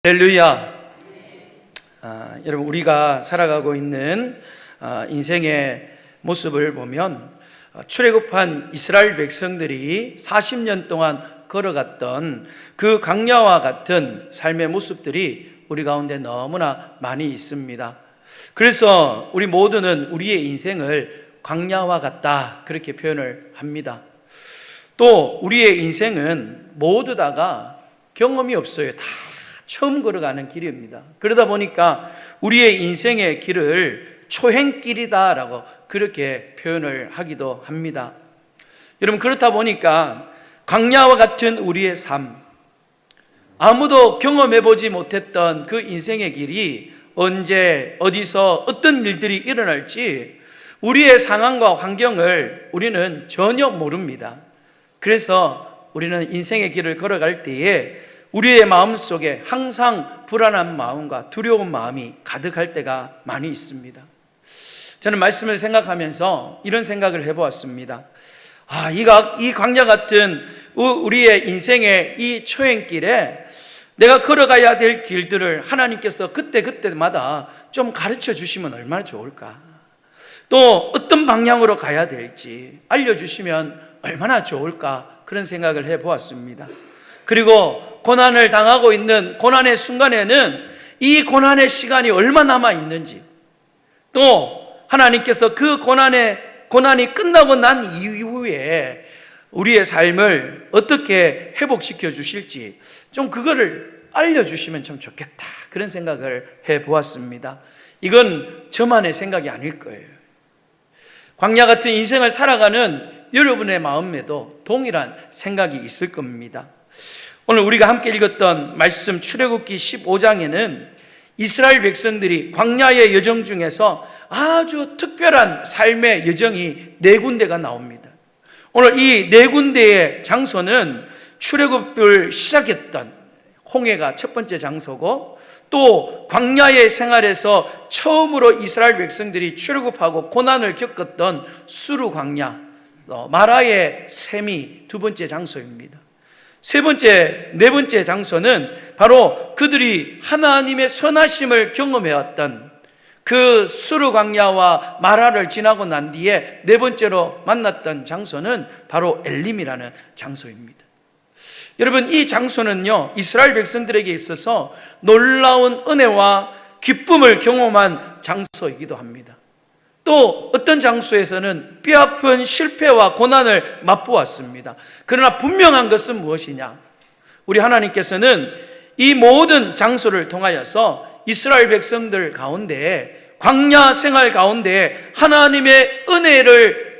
할렐루야. 여러분, 우리가 살아가고 있는 인생의 모습을 보면 출애굽한 이스라엘 백성들이 40년 동안 걸어갔던 그 광야와 같은 삶의 모습들이 우리 가운데 너무나 많이 있습니다. 그래서 우리 모두는 우리의 인생을 광야와 같다, 그렇게 표현을 합니다. 또 우리의 인생은 모두 다가 경험이 없어요. 다 처음 걸어가는 길입니다. 그러다 보니까 우리의 인생의 길을 초행길이다라고 그렇게 표현을 하기도 합니다. 여러분, 그렇다 보니까 광야와 같은 우리의 삶, 아무도 경험해보지 못했던 그 인생의 길이 언제 어디서 어떤 일들이 일어날지 우리의 상황과 환경을 우리는 전혀 모릅니다. 그래서 우리는 인생의 길을 걸어갈 때에 우리의 마음속에 항상 불안한 마음과 두려운 마음이 가득할 때가 많이 있습니다. 저는 말씀을 생각하면서 이런 생각을 해보았습니다. 이 광야 같은 우리의 인생의 이 초행길에 내가 걸어가야 될 길들을 하나님께서 그때마다 좀 가르쳐 주시면 얼마나 좋을까? 또 어떤 방향으로 가야 될지 알려주시면 얼마나 좋을까? 그런 생각을 해보았습니다. 그리고 고난을 당하고 있는 고난의 순간에는 이 고난의 시간이 얼마 남아 있는지, 또 하나님께서 그 고난이 끝나고 난 이후에 우리의 삶을 어떻게 회복시켜 주실지 좀 그거를 알려주시면 참 좋겠다, 그런 생각을 해보았습니다. 이건 저만의 생각이 아닐 거예요. 광야 같은 인생을 살아가는 여러분의 마음에도 동일한 생각이 있을 겁니다. 오늘 우리가 함께 읽었던 말씀 출애굽기 15장에는 이스라엘 백성들이 광야의 여정 중에서 아주 특별한 삶의 여정이 4군데가 나옵니다. 오늘 이 4군데의 장소는 출애굽을 시작했던 홍해가 첫 번째 장소고, 또 광야의 생활에서 처음으로 이스라엘 백성들이 출애굽하고 고난을 겪었던 수르 광야, 마라의 샘이 두 번째 장소입니다. 네 번째 장소는 바로 그들이 하나님의 선하심을 경험해왔던 그 수르 광야와 마라를 지나고 난 뒤에 네 번째로 만났던 장소는 바로 엘림이라는 장소입니다. 여러분, 이 장소는요, 이스라엘 백성들에게 있어서 놀라운 은혜와 기쁨을 경험한 장소이기도 합니다. 또 어떤 장소에서는 뼈아픈 실패와 고난을 맛보았습니다. 그러나 분명한 것은 무엇이냐? 우리 하나님께서는 이 모든 장소를 통하여서 이스라엘 백성들 가운데, 광야 생활 가운데 하나님의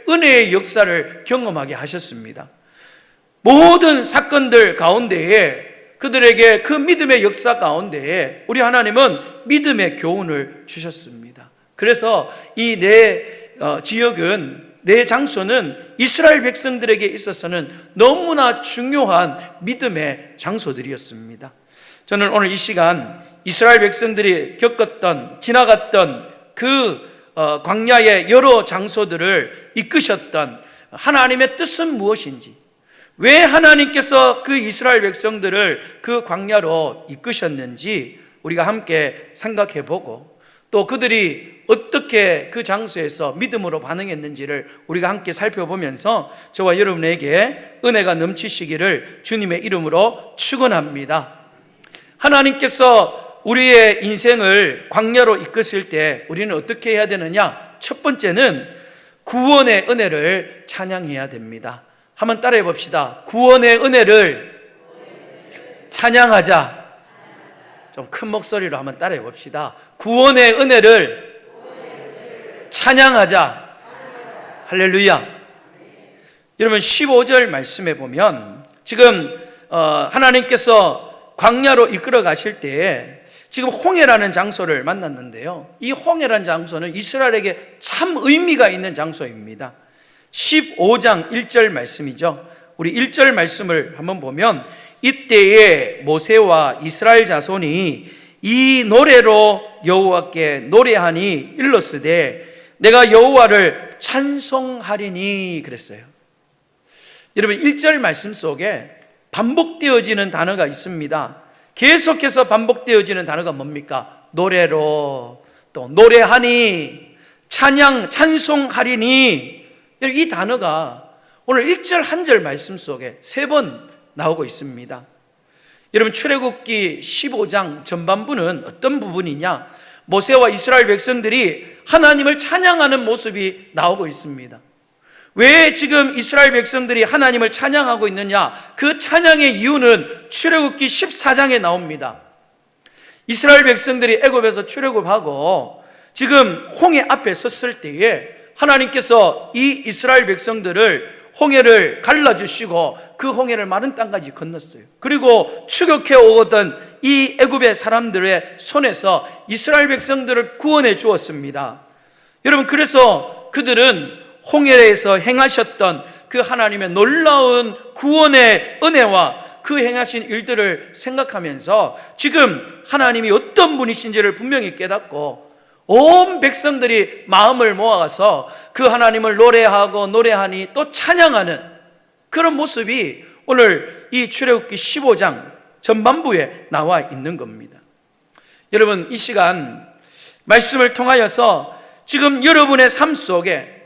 은혜의 역사를 경험하게 하셨습니다. 모든 사건들 가운데에 그들에게 그 믿음의 역사 가운데에 우리 하나님은 믿음의 교훈을 주셨습니다. 그래서 이 지역은, 네 장소는 이스라엘 백성들에게 있어서는 너무나 중요한 믿음의 장소들이었습니다. 저는 오늘 이 시간 이스라엘 백성들이 지나갔던 그 광야의 여러 장소들을 이끄셨던 하나님의 뜻은 무엇인지, 왜 하나님께서 그 이스라엘 백성들을 그 광야로 이끄셨는지 우리가 함께 생각해 보고, 또 그들이 어떻게 그 장소에서 믿음으로 반응했는지를 우리가 함께 살펴보면서 저와 여러분에게 은혜가 넘치시기를 주님의 이름으로 축원합니다. 하나님께서 우리의 인생을 광야로 이끄실 때 우리는 어떻게 해야 되느냐? 첫 번째는 구원의 은혜를 찬양해야 됩니다. 한번 따라해 봅시다. 구원의 은혜를 찬양하자. 좀 큰 목소리로 한번 따라해 봅시다. 구원의 은혜를 찬양하자. 할렐루야. 여러분, 15절 말씀에 보면 지금 하나님께서 광야로 이끌어 가실 때에 지금 홍해라는 장소를 만났는데요, 이 홍해라는 장소는 이스라엘에게 참 의미가 있는 장소입니다. 15장 1절 말씀이죠. 우리 1절 말씀을 한번 보면, 이때에 모세와 이스라엘 자손이 이 노래로 여호와께 노래하니 일렀으되 내가 여호와를 찬송하리니 그랬어요. 여러분, 1절 말씀 속에 반복되어지는 단어가 있습니다. 계속해서 반복되어지는 단어가 뭡니까? 노래로, 또 노래하니, 찬양, 찬송하리니. 이 단어가 오늘 1절, 1절 말씀 속에 3번 나오고 있습니다. 여러분, 출애굽기 15장 전반부는 어떤 부분이냐? 모세와 이스라엘 백성들이 하나님을 찬양하는 모습이 나오고 있습니다. 왜 지금 이스라엘 백성들이 하나님을 찬양하고 있느냐? 그 찬양의 이유는 출애굽기 14장에 나옵니다. 이스라엘 백성들이 애굽에서 출애굽하고 지금 홍해 앞에 섰을 때에 하나님께서 이 이스라엘 백성들을 홍해를 갈라주시고 그 홍해를 마른 땅까지 건넜어요. 그리고 추격해 오던 이 애굽의 사람들의 손에서 이스라엘 백성들을 구원해 주었습니다. 여러분, 그래서 그들은 홍해에서 행하셨던 그 하나님의 놀라운 구원의 은혜와 그 행하신 일들을 생각하면서 지금 하나님이 어떤 분이신지를 분명히 깨닫고 온 백성들이 마음을 모아서 그 하나님을 노래하니 또 찬양하는 그런 모습이 오늘 이 출애굽기 15장 전반부에 나와 있는 겁니다. 여러분, 이 시간 말씀을 통하여서 지금 여러분의 삶 속에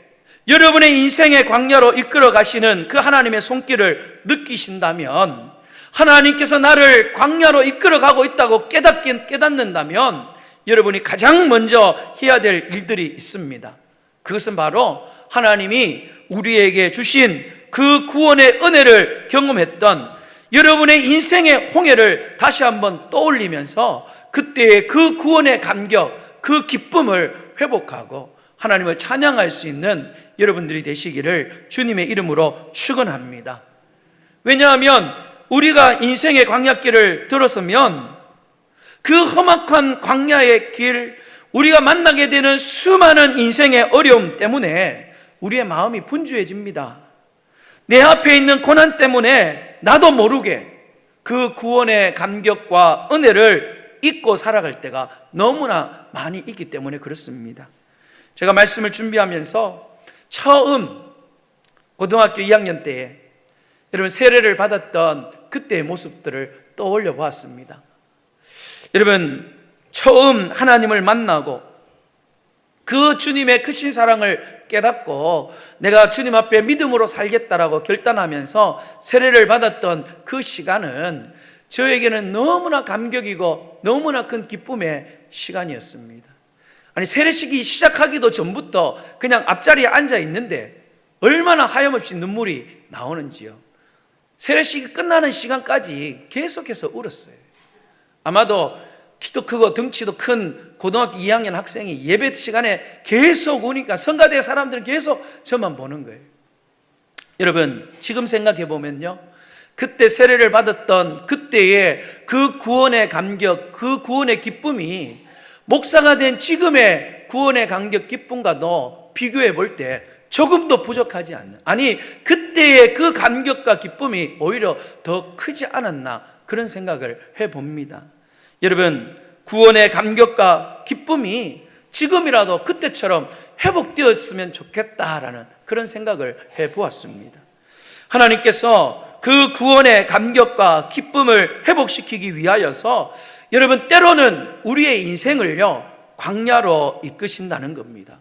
여러분의 인생의 광야로 이끌어 가시는 그 하나님의 손길을 느끼신다면, 하나님께서 나를 광야로 이끌어 가고 있다고 깨닫는다면 여러분이 가장 먼저 해야 될 일들이 있습니다. 그것은 바로 하나님이 우리에게 주신 그 구원의 은혜를 경험했던 여러분의 인생의 홍해를 다시 한번 떠올리면서 그때의 그 구원의 감격, 그 기쁨을 회복하고 하나님을 찬양할 수 있는 여러분들이 되시기를 주님의 이름으로 축원합니다. 왜냐하면 우리가 인생의 광야길을 들었으면 그 험악한 광야의 길, 우리가 만나게 되는 수많은 인생의 어려움 때문에 우리의 마음이 분주해집니다. 내 앞에 있는 고난 때문에 나도 모르게 그 구원의 감격과 은혜를 잊고 살아갈 때가 너무나 많이 있기 때문에 그렇습니다. 제가 말씀을 준비하면서 처음 고등학교 2학년 때에 여러분 세례를 받았던 그때의 모습들을 떠올려 보았습니다. 여러분, 처음 하나님을 만나고 그 주님의 크신 사랑을 깨닫고 내가 주님 앞에 믿음으로 살겠다라고 결단하면서 세례를 받았던 그 시간은 저에게는 너무나 감격이고 너무나 큰 기쁨의 시간이었습니다. 아니, 세례식이 시작하기도 전부터 그냥 앞자리에 앉아 있는데 얼마나 하염없이 눈물이 나오는지요. 세례식이 끝나는 시간까지 계속해서 울었어요. 아마도 키도 크고 덩치도 큰 고등학교 2학년 학생이 예배 시간에 계속 우니까 성가대 사람들은 계속 저만 보는 거예요. 여러분, 지금 생각해 보면요, 그때 세례를 받았던 그때의 그 구원의 감격, 그 구원의 기쁨이 목사가 된 지금의 구원의 감격, 기쁨과도 비교해 볼 때 조금도 부족하지 않는, 아니 그때의 그 감격과 기쁨이 오히려 더 크지 않았나, 그런 생각을 해봅니다. 여러분, 구원의 감격과 기쁨이 지금이라도 그때처럼 회복되었으면 좋겠다라는 그런 생각을 해보았습니다. 하나님께서 그 구원의 감격과 기쁨을 회복시키기 위하여서 여러분, 때로는 우리의 인생을요 광야로 이끄신다는 겁니다.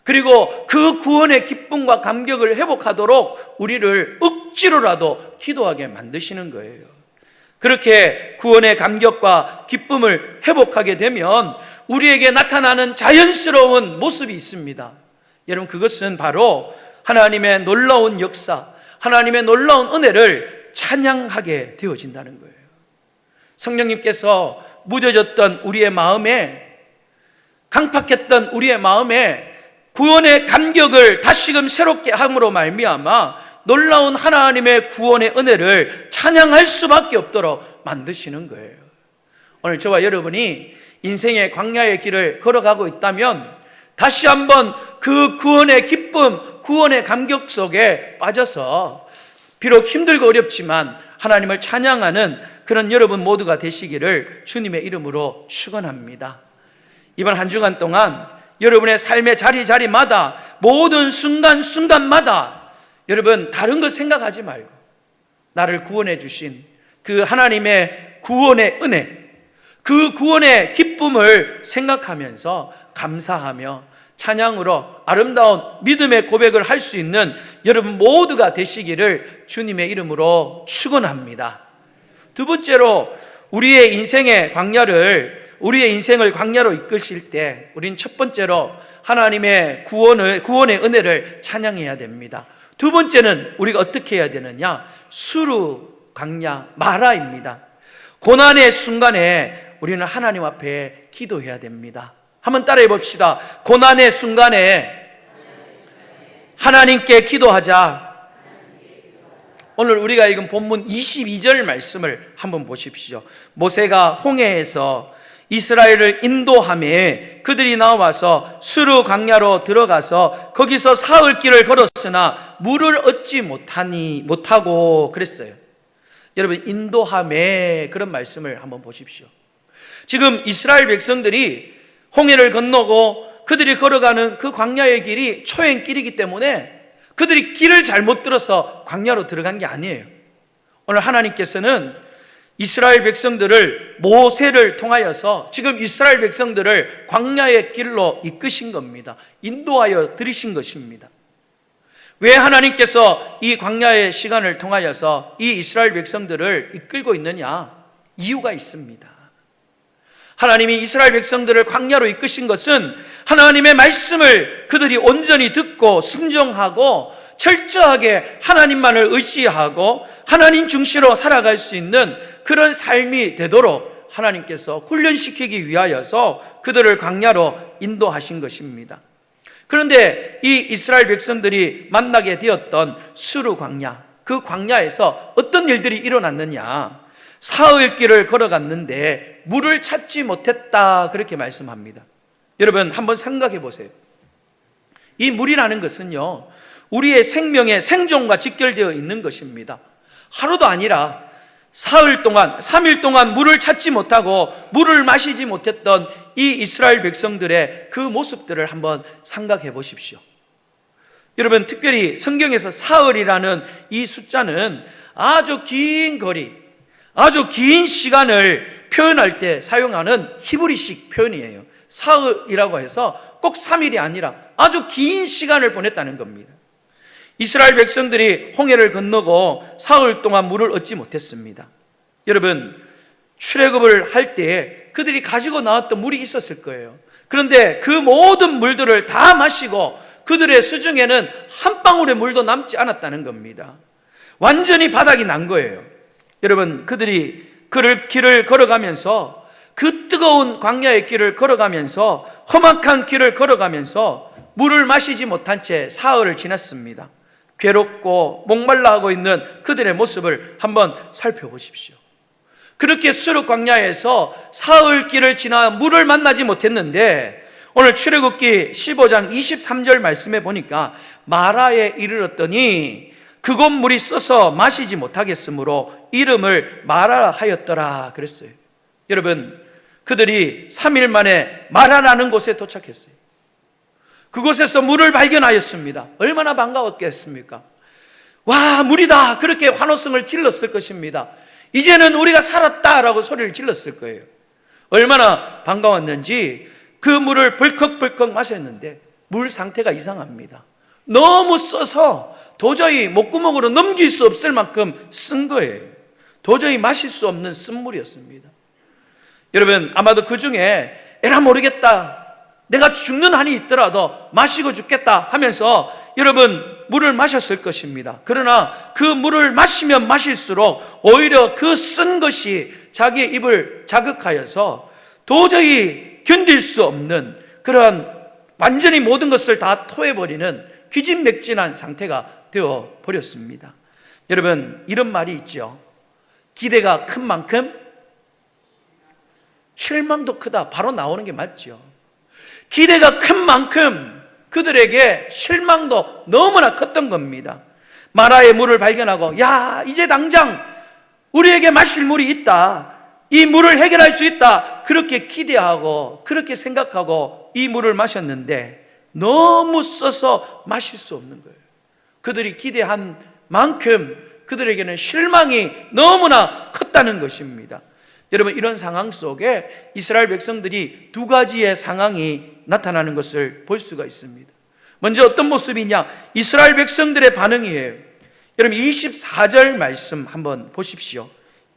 그리고 그 구원의 기쁨과 감격을 회복하도록 우리를 억지로라도 기도하게 만드시는 거예요. 그렇게 구원의 감격과 기쁨을 회복하게 되면 우리에게 나타나는 자연스러운 모습이 있습니다. 여러분, 그것은 바로 하나님의 놀라운 역사, 하나님의 놀라운 은혜를 찬양하게 되어진다는 거예요. 성령님께서 무뎌졌던 우리의 마음에, 강팍했던 우리의 마음에 구원의 감격을 다시금 새롭게 함으로 말미암아 놀라운 하나님의 구원의 은혜를 찬양할 수밖에 없도록 만드시는 거예요. 오늘 저와 여러분이 인생의 광야의 길을 걸어가고 있다면 다시 한번 그 구원의 기쁨, 구원의 감격 속에 빠져서 비록 힘들고 어렵지만 하나님을 찬양하는 그런 여러분 모두가 되시기를 주님의 이름으로 축원합니다. 이번 한 주간 동안 여러분의 삶의 자리마다 모든 순간마다 여러분, 다른 것 생각하지 말고 나를 구원해 주신 그 하나님의 구원의 은혜, 그 구원의 기쁨을 생각하면서 감사하며 찬양으로 아름다운 믿음의 고백을 할 수 있는 여러분 모두가 되시기를 주님의 이름으로 축원합니다. 두 번째로 우리의 인생을 광야로 이끄실 때 우린 첫 번째로 하나님의 구원의 은혜를 찬양해야 됩니다. 두 번째는 우리가 어떻게 해야 되느냐? 수르 광야 마라입니다. 고난의 순간에 우리는 하나님 앞에 기도해야 됩니다. 한번 따라해 봅시다. 고난의 순간에 하나님께 기도하자. 오늘 우리가 읽은 본문 22절 말씀을 한번 보십시오. 모세가 홍해에서 이스라엘을 인도하며 그들이 나와서 수르 광야로 들어가서 거기서 사흘 길을 걸었으나 물을 얻지 못하고 그랬어요. 여러분, 인도하며 그런 말씀을 한번 보십시오. 지금 이스라엘 백성들이 홍해를 건너고 그들이 걸어가는 그 광야의 길이 초행길이기 때문에 그들이 길을 잘못 들어서 광야로 들어간 게 아니에요. 오늘 하나님께서는 이스라엘 백성들을 모세를 통하여서 지금 이스라엘 백성들을 광야의 길로 이끄신 겁니다. 인도하여 들이신 것입니다. 왜 하나님께서 이 광야의 시간을 통하여서 이 이스라엘 백성들을 이끌고 있느냐? 이유가 있습니다. 하나님이 이스라엘 백성들을 광야로 이끄신 것은 하나님의 말씀을 그들이 온전히 듣고 순종하고 철저하게 하나님만을 의지하고 하나님 중시로 살아갈 수 있는 그런 삶이 되도록 하나님께서 훈련시키기 위하여서 그들을 광야로 인도하신 것입니다. 그런데 이 이스라엘 백성들이 만나게 되었던 수르 광야, 그 광야에서 어떤 일들이 일어났느냐? 사흘 길을 걸어갔는데 물을 찾지 못했다, 그렇게 말씀합니다. 여러분, 한번 생각해 보세요. 이 물이라는 것은요, 우리의 생명의 생존과 직결되어 있는 것입니다. 하루도 아니라 사흘 동안, 3일 동안 물을 찾지 못하고 물을 마시지 못했던 이 이스라엘 백성들의 그 모습들을 한번 생각해 보십시오. 여러분, 특별히 성경에서 사흘이라는 이 숫자는 아주 긴 거리, 아주 긴 시간을 표현할 때 사용하는 히브리식 표현이에요. 사흘이라고 해서 꼭 3일이 아니라 아주 긴 시간을 보냈다는 겁니다. 이스라엘 백성들이 홍해를 건너고 사흘 동안 물을 얻지 못했습니다. 여러분, 출애굽을 할 때 그들이 가지고 나왔던 물이 있었을 거예요. 그런데 그 모든 물들을 다 마시고 그들의 수중에는 한 방울의 물도 남지 않았다는 겁니다. 완전히 바닥이 난 거예요. 여러분, 그들이 길을 걸어가면서, 그 뜨거운 광야의 길을 걸어가면서, 험악한 길을 걸어가면서 물을 마시지 못한 채 사흘을 지났습니다. 괴롭고 목말라 하고 있는 그들의 모습을 한번 살펴보십시오. 그렇게 수르 광야에서 사흘 길을 지나 물을 만나지 못했는데 오늘 출애굽기 15장 23절 말씀에 보니까 마라에 이르렀더니 그곳 물이 써서 마시지 못하겠으므로 이름을 마라 하였더라 그랬어요. 여러분, 그들이 3일 만에 마라라는 곳에 도착했어요. 그곳에서 물을 발견하였습니다. 얼마나 반가웠겠습니까? 와, 물이다! 그렇게 환호성을 질렀을 것입니다. 이제는 우리가 살았다라고 소리를 질렀을 거예요. 얼마나 반가웠는지 그 물을 벌컥벌컥 마셨는데 물 상태가 이상합니다. 너무 써서 도저히 목구멍으로 넘길 수 없을 만큼 쓴 거예요. 도저히 마실 수 없는 쓴물이었습니다. 여러분, 아마도 그 중에 에라 모르겠다, 내가 죽는 한이 있더라도 마시고 죽겠다 하면서 여러분 물을 마셨을 것입니다. 그러나 그 물을 마시면 마실수록 오히려 그 쓴 것이 자기의 입을 자극하여서 도저히 견딜 수 없는 그러한 완전히 모든 것을 다 토해버리는 기진맥진한 상태가 되어버렸습니다. 여러분, 이런 말이 있죠. 기대가 큰 만큼 실망도 크다. 바로 나오는 게 맞죠. 기대가 큰 만큼 그들에게 실망도 너무나 컸던 겁니다. 마라의 물을 발견하고, 야, 이제 당장 우리에게 마실 물이 있다, 이 물을 해결할 수 있다, 그렇게 기대하고 그렇게 생각하고 이 물을 마셨는데 너무 써서 마실 수 없는 거예요. 그들이 기대한 만큼 그들에게는 실망이 너무나 컸다는 것입니다. 여러분, 이런 상황 속에 이스라엘 백성들이 두 가지의 상황이 나타나는 것을 볼 수가 있습니다. 먼저 어떤 모습이냐? 이스라엘 백성들의 반응이에요. 여러분, 24절 말씀 한번 보십시오.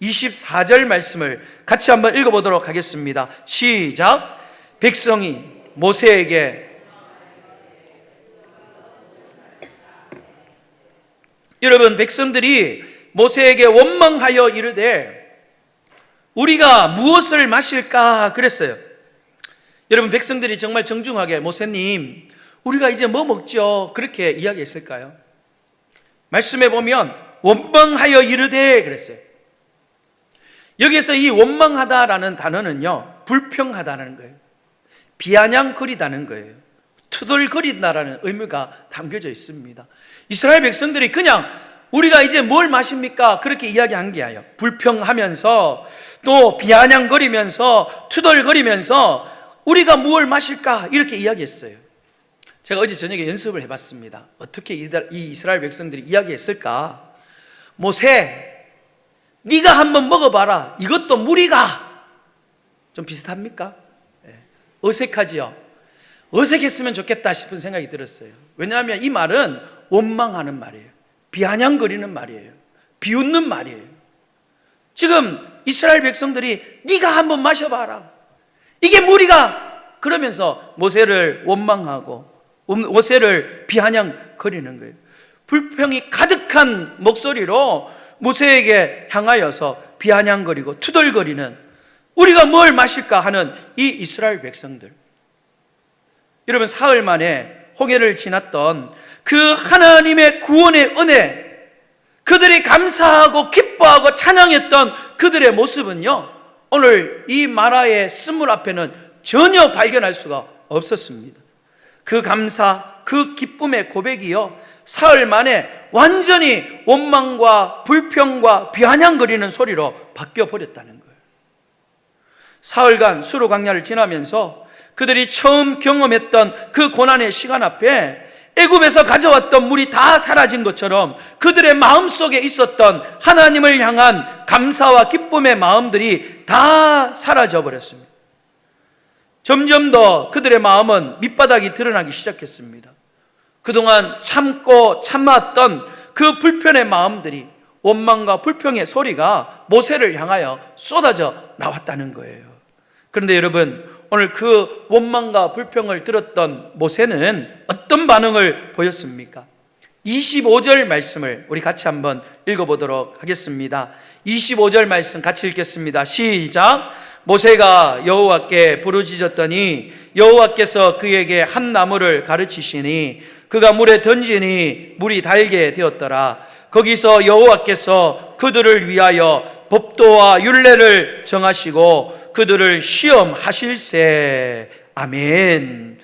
24절 말씀을 같이 한번 읽어보도록 하겠습니다. 시작. 백성이 모세에게, 여러분, 백성들이 모세에게 원망하여 이르되 우리가 무엇을 마실까 그랬어요. 여러분, 백성들이 정말 정중하게 모세님, 우리가 이제 뭐 먹죠? 그렇게 이야기했을까요? 말씀해 보면 원망하여 이르되 그랬어요. 여기에서 이 원망하다라는 단어는요, 불평하다는 거예요. 비아냥거리다는 거예요. 투덜거린다라는 의미가 담겨져 있습니다. 이스라엘 백성들이 그냥 우리가 이제 뭘 마십니까? 그렇게 이야기한 게 아니에요. 불평하면서 또 비아냥거리면서 투덜거리면서 우리가 무엇을 마실까? 이렇게 이야기했어요. 제가 어제 저녁에 연습을 해봤습니다. 어떻게 이 이스라엘 백성들이 이야기했을까? 모세, 네가 한번 먹어봐라. 이것도 무리가. 좀 비슷합니까? 어색하지요? 어색했으면 좋겠다 싶은 생각이 들었어요. 왜냐하면 이 말은 원망하는 말이에요. 비아냥거리는 말이에요. 비웃는 말이에요. 지금 이스라엘 백성들이 네가 한번 마셔봐라. 이게 무리가. 그러면서 모세를 원망하고 모세를 비아냥거리는 거예요. 불평이 가득한 목소리로 모세에게 향하여서 비아냥거리고 투덜거리는, 우리가 뭘 마실까 하는 이 이스라엘 백성들. 여러분, 사흘 만에 홍해를 지났던 그 하나님의 구원의 은혜, 그들이 감사하고 기뻐하고 찬양했던 그들의 모습은요, 오늘 이 마라의 쓴물 앞에는 전혀 발견할 수가 없었습니다. 그 감사, 그 기쁨의 고백이요, 사흘 만에 완전히 원망과 불평과 비아냥거리는 소리로 바뀌어 버렸다는 거예요. 사흘간 수르 광야를 지나면서 그들이 처음 경험했던 그 고난의 시간 앞에 애굽에서 가져왔던 물이 다 사라진 것처럼 그들의 마음속에 있었던 하나님을 향한 감사와 기쁨의 마음들이 다 사라져 버렸습니다. 점점 더 그들의 마음은 밑바닥이 드러나기 시작했습니다. 그동안 참고 참았던 그 불편의 마음들이, 원망과 불평의 소리가 모세를 향하여 쏟아져 나왔다는 거예요. 그런데 여러분, 오늘 그 원망과 불평을 들었던 모세는 어떤 반응을 보였습니까? 25절 말씀을 우리 같이 한번 읽어보도록 하겠습니다. 25절 말씀 같이 읽겠습니다. 시작. 모세가 여호와께 부르짖었더니 여호와께서 그에게 한 나무를 가르치시니 그가 물에 던지니 물이 달게 되었더라. 거기서 여호와께서 그들을 위하여 법도와 율례를 정하시고 그들을 시험하실세. 아멘.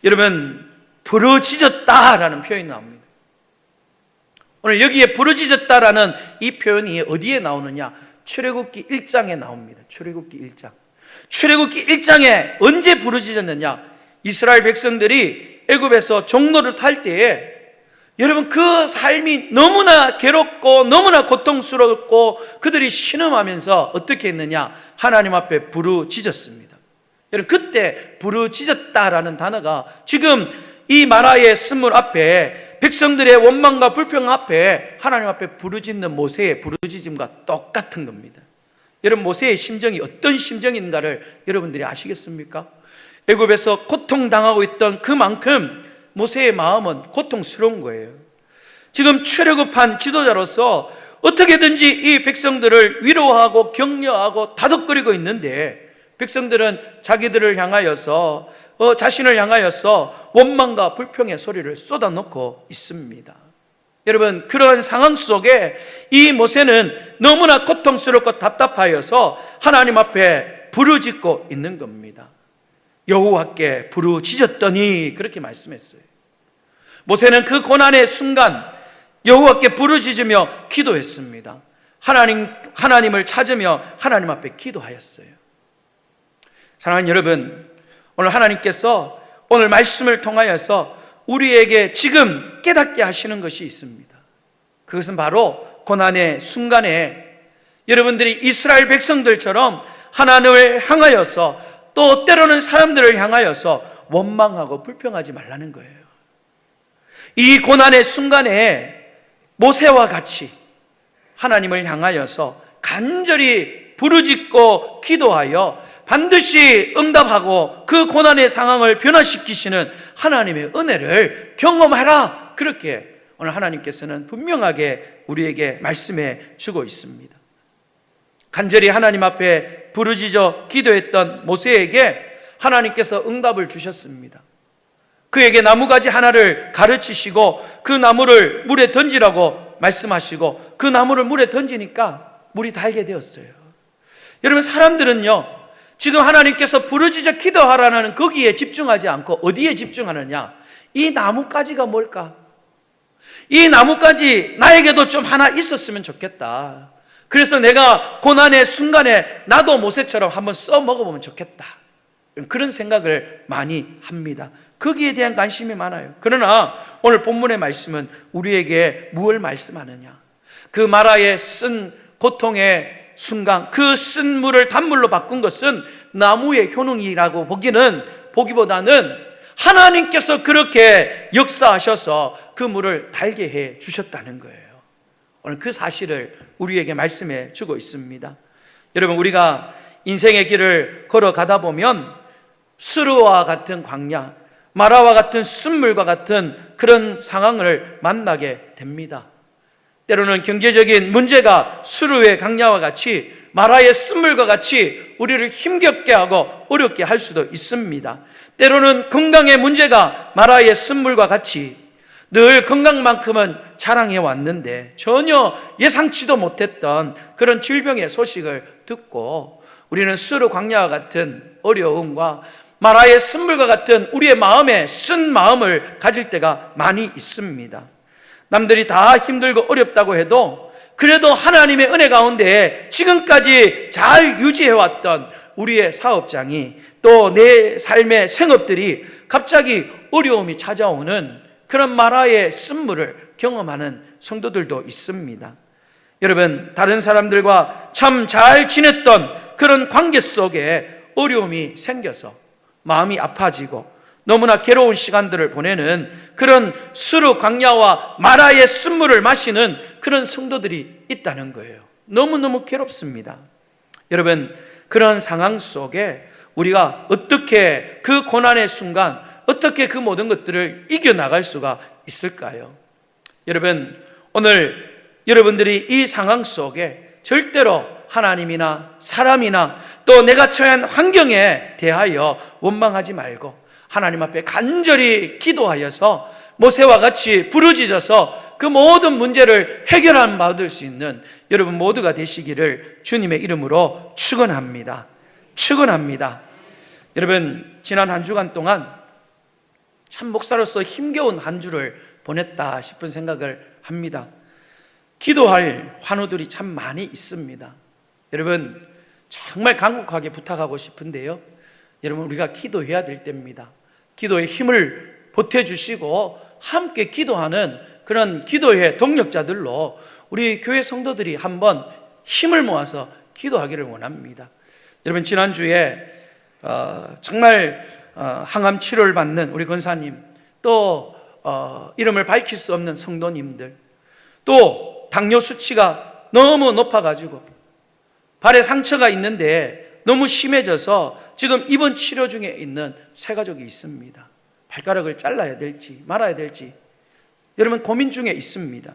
여러분, 부르짖었다라는 표현이 나옵니다. 오늘 여기에 부르짖었다라는 이 표현이 어디에 나오느냐? 출애굽기 1장에 나옵니다. 출애굽기 1장. 출애굽기 1장에 언제 부르짖었느냐? 이스라엘 백성들이 애굽에서 종로를 탈 때에, 여러분, 그 삶이 너무나 괴롭고 너무나 고통스럽고 그들이 신음하면서 어떻게 했느냐? 하나님 앞에 부르짖었습니다. 여러분, 그때 부르짖었다라는 단어가 지금 이 마라의 쓴물 앞에, 백성들의 원망과 불평 앞에 하나님 앞에 부르짖는 모세의 부르짖음과 똑같은 겁니다. 여러분, 모세의 심정이 어떤 심정인가를 여러분들이 아시겠습니까? 애굽에서 고통당하고 있던 그만큼 모세의 마음은 고통스러운 거예요. 지금 출애굽한 지도자로서 어떻게든지 이 백성들을 위로하고 격려하고 다독거리고 있는데, 백성들은 자기들을 향하여서 자신을 향하여서 원망과 불평의 소리를 쏟아놓고 있습니다. 여러분, 그러한 상황 속에 이 모세는 너무나 고통스럽고 답답하여서 하나님 앞에 부르짖고 있는 겁니다. 여호와께 부르짖었더니 그렇게 말씀했어요. 모세는 그 고난의 순간 여호와께 부르짖으며 기도했습니다. 하나님을 찾으며 하나님 앞에 기도하였어요. 사랑하는 여러분, 오늘 하나님께서 오늘 말씀을 통하여서 우리에게 지금 깨닫게 하시는 것이 있습니다. 그것은 바로 고난의 순간에 여러분들이 이스라엘 백성들처럼 하나님을 향하여서 또 때로는 사람들을 향하여서 원망하고 불평하지 말라는 거예요. 이 고난의 순간에 모세와 같이 하나님을 향하여서 간절히 부르짖고 기도하여 반드시 응답하고 그 고난의 상황을 변화시키시는 하나님의 은혜를 경험하라. 그렇게 오늘 하나님께서는 분명하게 우리에게 말씀해 주고 있습니다. 간절히 하나님 앞에 부르짖어 기도했던 모세에게 하나님께서 응답을 주셨습니다. 그에게 나무가지 하나를 가르치시고 그 나무를 물에 던지라고 말씀하시고 그 나무를 물에 던지니까 물이 달게 되었어요. 여러분, 사람들은요, 지금 하나님께서 부르짖어 기도하라는 거기에 집중하지 않고 어디에 집중하느냐? 이 나뭇가지가 뭘까? 이 나뭇가지 나에게도 좀 하나 있었으면 좋겠다. 그래서 내가 고난의 순간에 나도 모세처럼 한번 써 먹어보면 좋겠다. 그런 생각을 많이 합니다. 거기에 대한 관심이 많아요. 그러나 오늘 본문의 말씀은 우리에게 무엇을 말씀하느냐? 그 마라에 쓴 고통의 순간, 그 쓴 물을 단물로 바꾼 것은 나무의 효능이라고 보기보다는 하나님께서 그렇게 역사하셔서 그 물을 달게 해 주셨다는 거예요. 오늘 그 사실을 우리에게 말씀해 주고 있습니다. 여러분, 우리가 인생의 길을 걸어가다 보면 수르와 같은 광야, 마라와 같은 쓴물과 같은 그런 상황을 만나게 됩니다. 때로는 경제적인 문제가 수르의 강야와 같이 마라의 쓴물과 같이 우리를 힘겹게 하고 어렵게 할 수도 있습니다. 때로는 건강의 문제가 마라의 쓴물과 같이 늘 건강만큼은 자랑해 왔는데 전혀 예상치도 못했던 그런 질병의 소식을 듣고 우리는 수르 광야와 같은 어려움과 마라의 쓴물과 같은 우리의 마음에 쓴 마음을 가질 때가 많이 있습니다. 남들이 다 힘들고 어렵다고 해도 그래도 하나님의 은혜 가운데 지금까지 잘 유지해왔던 우리의 사업장이 또 내 삶의 생업들이 갑자기 어려움이 찾아오는 그런 마라의 쓴물을 경험하는 성도들도 있습니다. 여러분, 다른 사람들과 참 잘 지냈던 그런 관계 속에 어려움이 생겨서 마음이 아파지고 너무나 괴로운 시간들을 보내는 그런 수르 광야와 마라의 쓴물을 마시는 그런 성도들이 있다는 거예요. 너무너무 괴롭습니다. 여러분, 그런 상황 속에 우리가 어떻게 그 고난의 순간, 어떻게 그 모든 것들을 이겨나갈 수가 있을까요? 여러분, 오늘 여러분들이 이 상황 속에 절대로 하나님이나 사람이나 또 내가 처한 환경에 대하여 원망하지 말고 하나님 앞에 간절히 기도하여서 모세와 같이 부르짖어서 그 모든 문제를 해결함 받을 수 있는 여러분 모두가 되시기를 주님의 이름으로 축원합니다. 축원합니다. 여러분, 지난 한 주간 동안 참 목사로서 힘겨운 한 주를 보냈다 싶은 생각을 합니다. 기도할 환우들이 참 많이 있습니다. 여러분, 정말 간곡하게 부탁하고 싶은데요, 여러분, 우리가 기도해야 될 때입니다. 기도의 힘을 보태주시고 함께 기도하는 그런 기도의 동력자들로 우리 교회 성도들이 한번 힘을 모아서 기도하기를 원합니다. 여러분, 지난주에 정말 항암 치료를 받는 우리 권사님, 또 이름을 밝힐 수 없는 성도님들, 또 당뇨 수치가 너무 높아가지고 발에 상처가 있는데 너무 심해져서 지금 입원 치료 중에 있는 세 가족이 있습니다. 발가락을 잘라야 될지 말아야 될지 여러분 고민 중에 있습니다.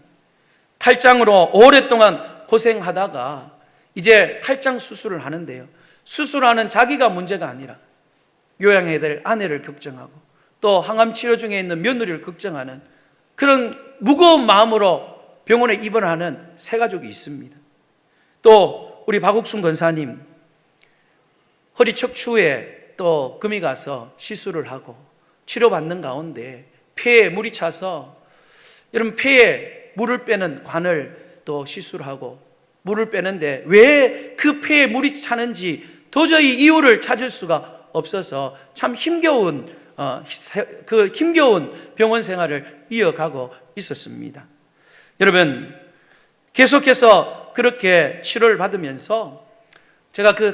탈장으로 오랫동안 고생하다가 이제 탈장 수술을 하는데요, 수술하는 자기가 문제가 아니라 요양해야 될 아내를 걱정하고 또 항암 치료 중에 있는 며느리를 걱정하는 그런 무거운 마음으로 병원에 입원하는 세 가족이 있습니다. 또 우리 박옥순 권사님, 허리 척추에 또 금이 가서 시술을 하고 치료받는 가운데 폐에 물이 차서 여러분 폐에 물을 빼는 관을 또 시술하고 물을 빼는데 왜 그 폐에 물이 차는지 도저히 이유를 찾을 수가 없어서 참 힘겨운 병원 생활을 이어가고 있었습니다. 여러분, 계속해서 그렇게 치료를 받으면서 제가 그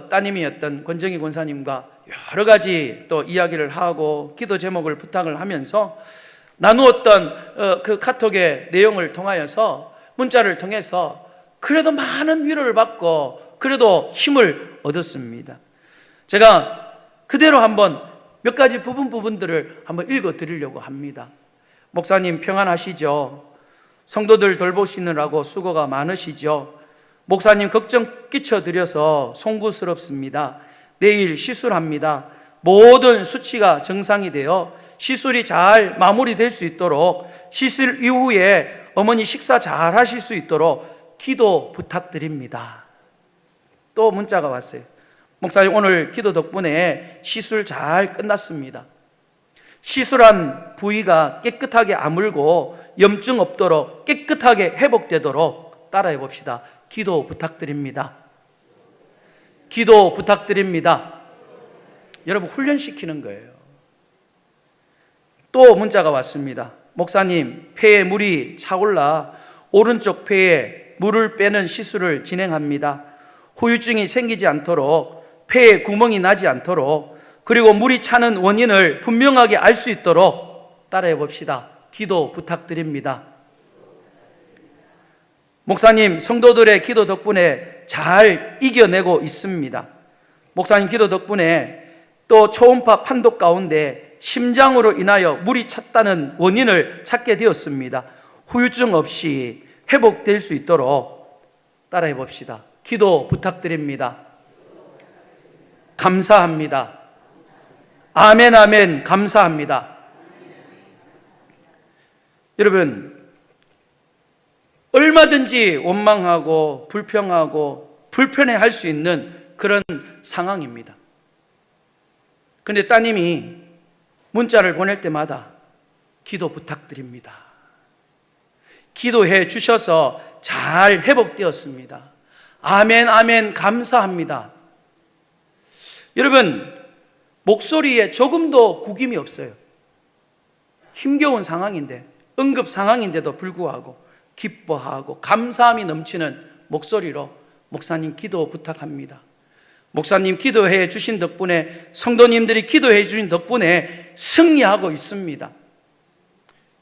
따님이었던 권정희 권사님과 여러 가지 또 이야기를 하고 기도 제목을 부탁을 하면서 나누었던 그 카톡의 내용을 통하여서, 문자를 통해서 그래도 많은 위로를 받고 그래도 힘을 얻었습니다. 제가 그대로 한번 몇 가지 부분들을 한번 읽어 드리려고 합니다. 목사님 평안하시죠? 성도들 돌보시느라고 수고가 많으시죠? 목사님 걱정 끼쳐드려서 송구스럽습니다. 내일 시술합니다. 모든 수치가 정상이 되어 시술이 잘 마무리될 수 있도록, 시술 이후에 어머니 식사 잘 하실 수 있도록 기도 부탁드립니다. 또 문자가 왔어요. 목사님 오늘 기도 덕분에 시술 잘 끝났습니다. 시술한 부위가 깨끗하게 아물고 염증 없도록 깨끗하게 회복되도록 따라해 봅시다. 기도 부탁드립니다. 기도 부탁드립니다. 여러분, 훈련시키는 거예요. 또 문자가 왔습니다. 목사님, 폐에 물이 차올라 오른쪽 폐에 물을 빼는 시술을 진행합니다. 후유증이 생기지 않도록, 폐에 구멍이 나지 않도록, 그리고 물이 차는 원인을 분명하게 알 수 있도록 따라해 봅시다. 기도 부탁드립니다. 목사님, 성도들의 기도 덕분에 잘 이겨내고 있습니다. 목사님 기도 덕분에 또 초음파 판독 가운데 심장으로 인하여 물이 찼다는 원인을 찾게 되었습니다. 후유증 없이 회복될 수 있도록 따라해 봅시다. 기도 부탁드립니다. 감사합니다. 아멘, 아멘, 감사합니다. 여러분, 얼마든지 원망하고 불평하고 불편해할 수 있는 그런 상황입니다. 그런데 따님이 문자를 보낼 때마다 기도 부탁드립니다. 기도해 주셔서 잘 회복되었습니다. 아멘, 아멘, 감사합니다. 여러분, 목소리에 조금도 구김이 없어요. 힘겨운 상황인데, 응급 상황인데도 불구하고 기뻐하고 감사함이 넘치는 목소리로 목사님 기도 부탁합니다. 목사님 기도해 주신 덕분에, 성도님들이 기도해 주신 덕분에 승리하고 있습니다.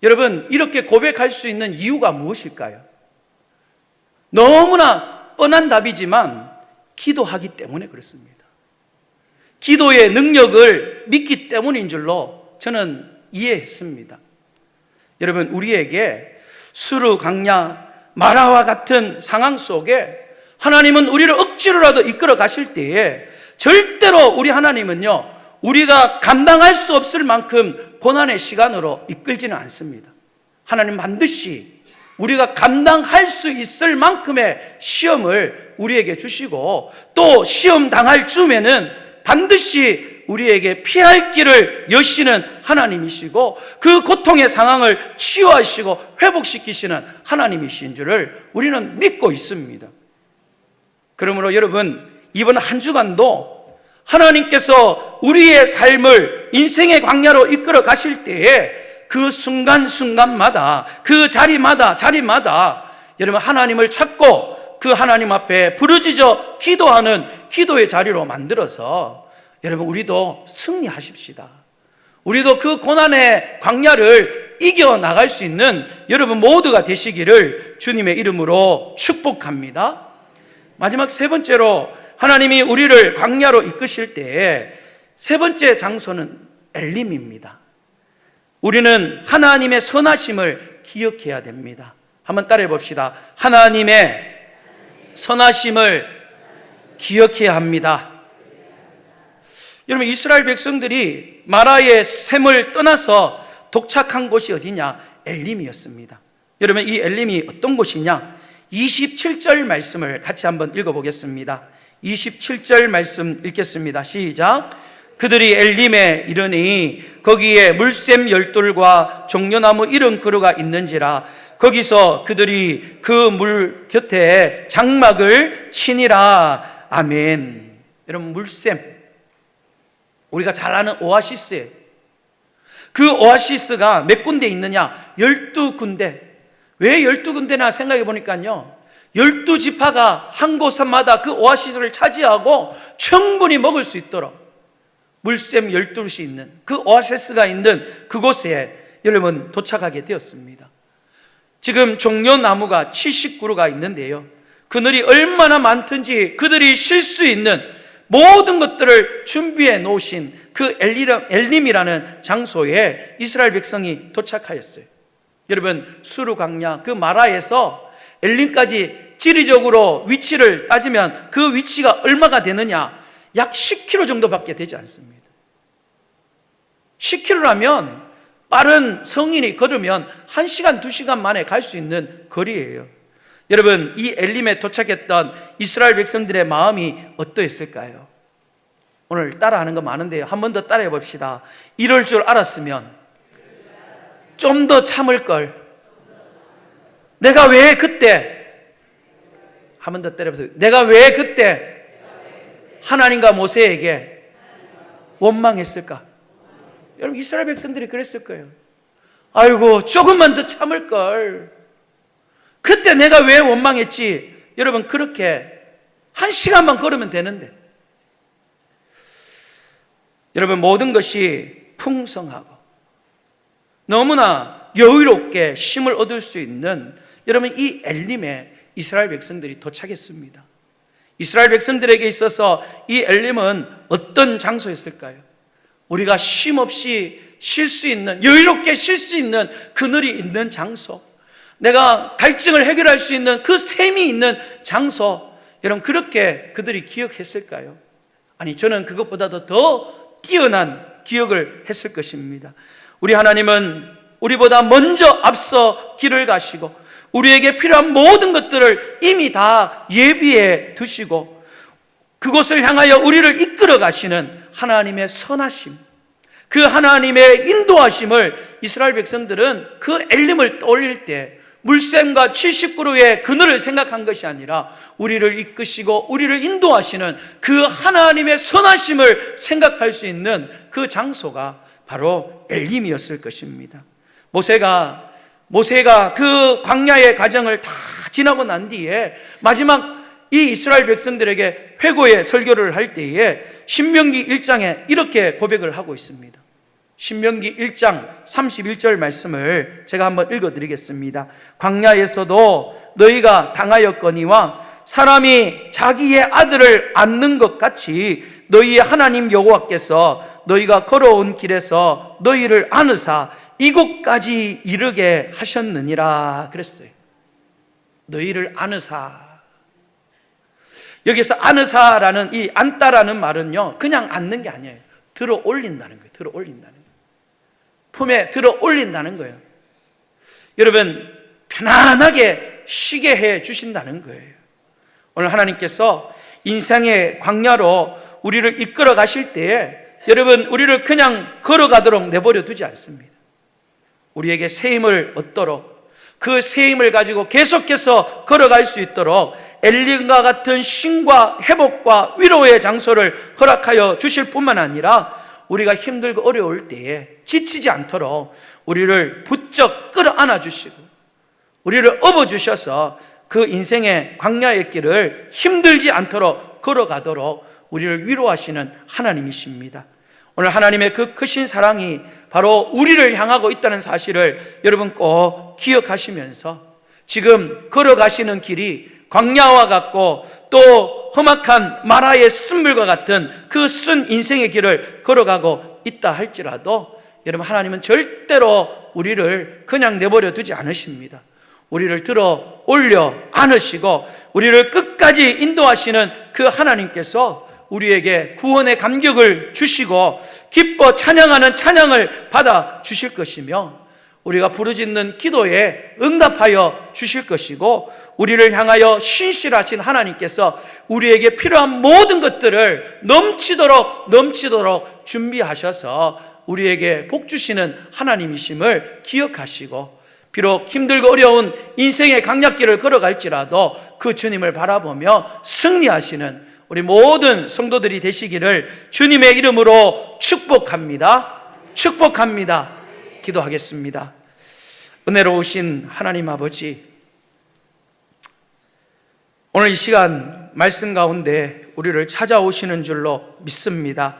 여러분, 이렇게 고백할 수 있는 이유가 무엇일까요? 너무나 뻔한 답이지만 기도하기 때문에 그렇습니다. 기도의 능력을 믿기 때문인 줄로 저는 이해했습니다. 여러분, 우리에게 수르 강야 마라와 같은 상황 속에 하나님은 우리를 억지로라도 이끌어 가실 때에 절대로 우리 하나님은요, 우리가 감당할 수 없을 만큼 고난의 시간으로 이끌지는 않습니다. 하나님 반드시 우리가 감당할 수 있을 만큼의 시험을 우리에게 주시고, 또 시험 당할 즈음에는 반드시 우리에게 피할 길을 여시는 하나님이시고, 그 고통의 상황을 치유하시고 회복시키시는 하나님이신 줄을 우리는 믿고 있습니다. 그러므로 여러분, 이번 한 주간도 하나님께서 우리의 삶을 인생의 광야로 이끌어 가실 때에 그 순간순간마다, 그 자리마다 여러분 하나님을 찾고 그 하나님 앞에 부르짖어 기도하는 기도의 자리로 만들어서 여러분 우리도 승리하십시다. 우리도 그 고난의 광야를 이겨나갈 수 있는 여러분 모두가 되시기를 주님의 이름으로 축복합니다. 마지막 세 번째로, 하나님이 우리를 광야로 이끄실 때에 세 번째 장소는 엘림입니다. 우리는 하나님의 선하심을 기억해야 됩니다. 한번 따라해 봅시다. 하나님의 선하심을 기억해야 합니다. 여러분, 이스라엘 백성들이 마라의 샘을 떠나서 도착한 곳이 어디냐? 엘림이었습니다. 여러분, 이 엘림이 어떤 곳이냐? 27절 말씀을 같이 한번 읽어보겠습니다. 27절 말씀 읽겠습니다. 시작. 그들이 엘림에 이르니 거기에 물샘 열둘과 종려나무 70그루가 있는지라 거기서 그들이 그 물 곁에 장막을 치니라. 아멘. 여러분, 물샘, 우리가 잘 아는 오아시스예요. 그 오아시스가 몇 군데 있느냐? 12군데. 왜 12군데나 생각해 보니까요, 12지파가 한 곳마다 그 오아시스를 차지하고 충분히 먹을 수 있도록 물샘 12시 있는 그 오아시스가 있는 그곳에 여러분 도착하게 되었습니다. 지금 종려나무가 70그루가 있는데요, 그늘이 얼마나 많든지 그들이 쉴 수 있는 모든 것들을 준비해 놓으신 그 엘림이라는 장소에 이스라엘 백성이 도착하였어요. 여러분, 수르 광야 그 마라에서 엘림까지 지리적으로 위치를 따지면 그 위치가 얼마가 되느냐? 약 10km 정도밖에 되지 않습니다. 10km라면 빠른 성인이 걸으면 1시간, 2시간 만에 갈 수 있는 거리예요. 여러분, 이 엘림에 도착했던 이스라엘 백성들의 마음이 어떠했을까요? 오늘 따라하는 거 많은데요, 한 번 더 따라해 봅시다. 이럴 줄 알았으면 좀 더 참을 걸. 내가 왜 그때, 한 번 더 때려보세요. 내가 왜 그때 하나님과 모세에게 원망했을까? 여러분, 이스라엘 백성들이 그랬을 거예요. 아이고, 조금만 더 참을 걸. 그때 내가 왜 원망했지? 여러분, 그렇게 1시간만 걸으면 되는데. 여러분, 모든 것이 풍성하고 너무나 여유롭게 쉼을 얻을 수 있는, 여러분, 이 엘림에 이스라엘 백성들이 도착했습니다. 이스라엘 백성들에게 있어서 이 엘림은 어떤 장소였을까요? 우리가 쉼 없이 쉴 수 있는, 여유롭게 쉴 수 있는 그늘이 있는 장소, 내가 갈증을 해결할 수 있는 그 샘이 있는 장소, 여러분, 그렇게 그들이 기억했을까요? 아니, 저는 그것보다도 더 뛰어난 기억을 했을 것입니다. 우리 하나님은 우리보다 먼저 앞서 길을 가시고 우리에게 필요한 모든 것들을 이미 다 예비해 두시고 그곳을 향하여 우리를 이끌어 가시는 하나님의 선하심, 그 하나님의 인도하심을 이스라엘 백성들은 그 엘림을 떠올릴 때 물샘과 70그루의 그늘을 생각한 것이 아니라 우리를 이끄시고 우리를 인도하시는 그 하나님의 선하심을 생각할 수 있는 그 장소가 바로 엘림이었을 것입니다. 모세가 그 광야의 과정을 다 지나고 난 뒤에 마지막 이 이스라엘 백성들에게 회고의 설교를 할 때에 신명기 1장에 이렇게 고백을 하고 있습니다. 신명기 1장 31절 말씀을 제가 한번 읽어드리겠습니다. 광야에서도 너희가 당하였거니와 사람이 자기의 아들을 안는 것 같이 너희의 하나님 여호와께서 너희가 걸어온 길에서 너희를 안으사 이곳까지 이르게 하셨느니라 그랬어요. 너희를 안으사. 여기서 안으사라는 이 안다라는 말은요, 그냥 안는 게 아니에요. 들어 올린다는 거예요. 들어 올린다는 거예요. 품에 들어 올린다는 거예요. 여러분, 편안하게 쉬게 해 주신다는 거예요. 오늘 하나님께서 인생의 광야로 우리를 이끌어 가실 때에 여러분, 우리를 그냥 걸어가도록 내버려 두지 않습니다. 우리에게 새 힘을 얻도록, 그 새 힘을 가지고 계속해서 걸어갈 수 있도록 엘림과 같은 쉼과 회복과 위로의 장소를 허락하여 주실 뿐만 아니라 우리가 힘들고 어려울 때에 지치지 않도록 우리를 부쩍 끌어안아 주시고 우리를 업어주셔서 그 인생의 광야의 길을 힘들지 않도록 걸어가도록 우리를 위로하시는 하나님이십니다. 오늘 하나님의 그 크신 사랑이 바로 우리를 향하고 있다는 사실을 여러분 꼭 기억하시면서 지금 걸어가시는 길이 광야와 같고 또 험악한 마라의 쓴물과 같은 그 쓴 인생의 길을 걸어가고 있다 할지라도 여러분, 하나님은 절대로 우리를 그냥 내버려 두지 않으십니다. 우리를 들어 올려 안으시고 우리를 끝까지 인도하시는 그 하나님께서 우리에게 구원의 감격을 주시고 기뻐 찬양하는 찬양을 받아 주실 것이며 우리가 부르짖는 기도에 응답하여 주실 것이고 우리를 향하여 신실하신 하나님께서 우리에게 필요한 모든 것들을 넘치도록 준비하셔서 우리에게 복 주시는 하나님이심을 기억하시고 비록 힘들고 어려운 인생의 강약길을 걸어갈지라도 그 주님을 바라보며 승리하시는 우리 모든 성도들이 되시기를 주님의 이름으로 축복합니다. 축복합니다. 기도하겠습니다. 은혜로우신 하나님 아버지, 오늘 이 시간 말씀 가운데 우리를 찾아오시는 줄로 믿습니다.